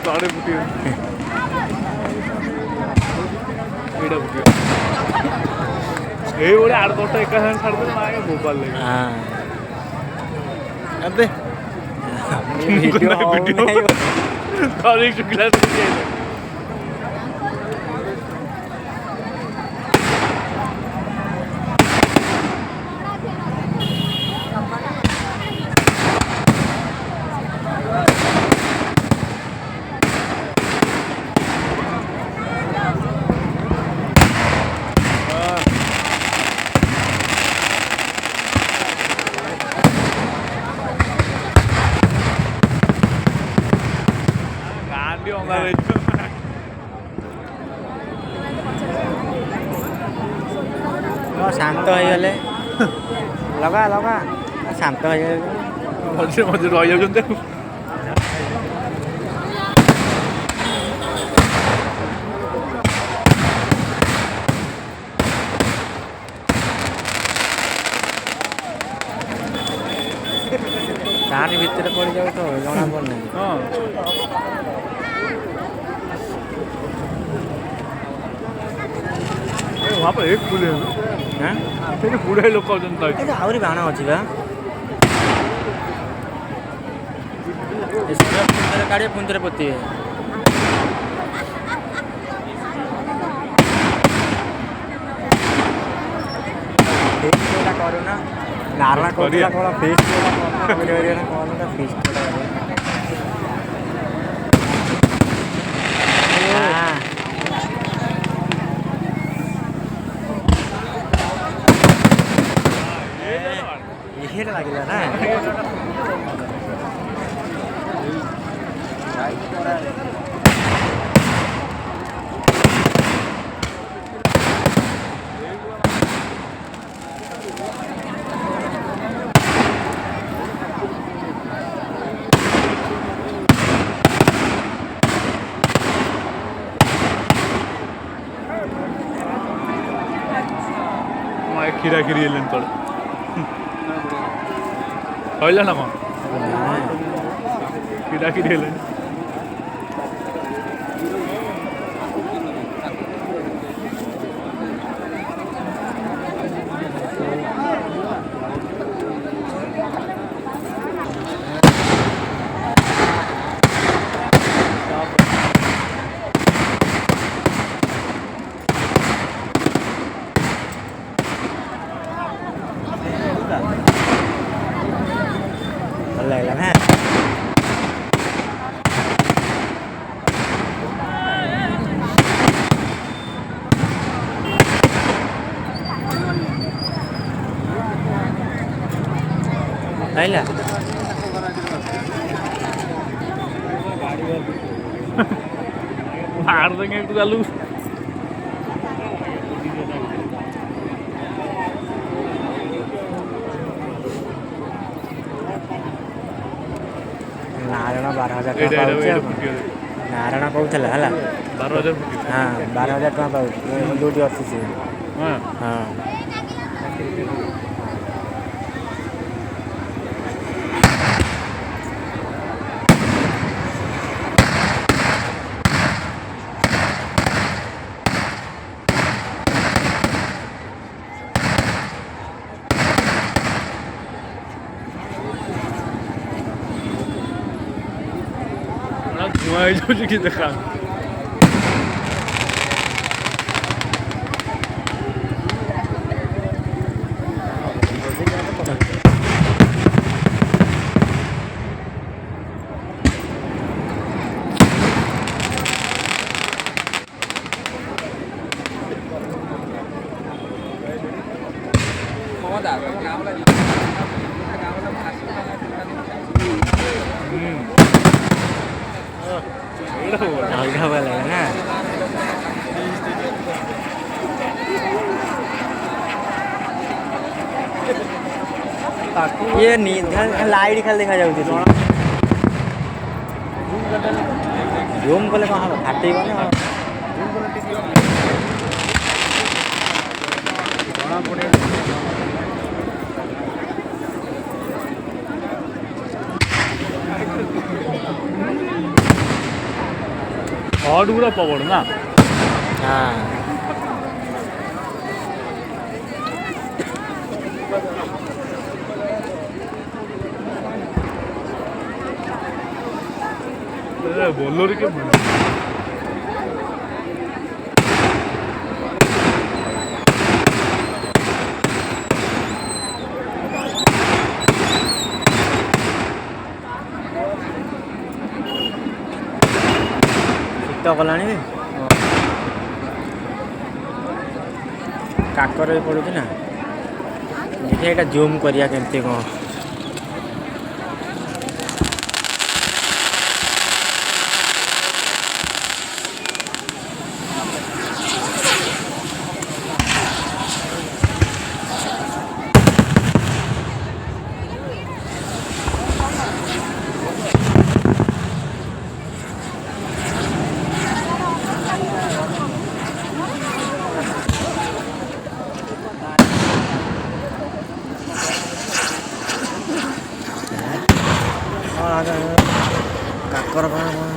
तड़े बुटी ये 8-10 एक छाड़ते ना भोपाल लगे अबे शांत हो गले लगा लगा शांत हो मझे मझे रही जाते तार भितर पड़ जाओ तो जना पड़ना वहाँ पर एक पुल हाँ पूरे लोग आहरी बाण अच्छी बा काढ़े पुंजरे पोते करूना नारना कौन फेस्ट ये लगे ना खीरा खीरी तले कहला ना कौन खीरा खीरी आइला मार देंगे एक चालू नारायण 12,000 नारायण कहला है 12,000 हाँ 12,000 टका पाऊँ दूटी अच्छी से हाँ हाँ धुआं जो की देखा ଅଲଗା ଭଲ ଲାଗେ ନା ଇଏ ଲାଇଟ୍ ଖାଲି ଦେଖାଯାଉଛି ଜୁମ୍ କଲେ କ'ଣ ହବ ଫାଟିବନି हॉट गुड़ा पवड़ ना हाँ बोलोरी के ଶୀତ କଲାଣି କାକର ବି ପଡ଼ୁଛି ନା ଦେଖିଆ ଏଇଟା ଜୁମ୍ କରିବା କେମିତି କ'ଣ କାକର କ'ଣ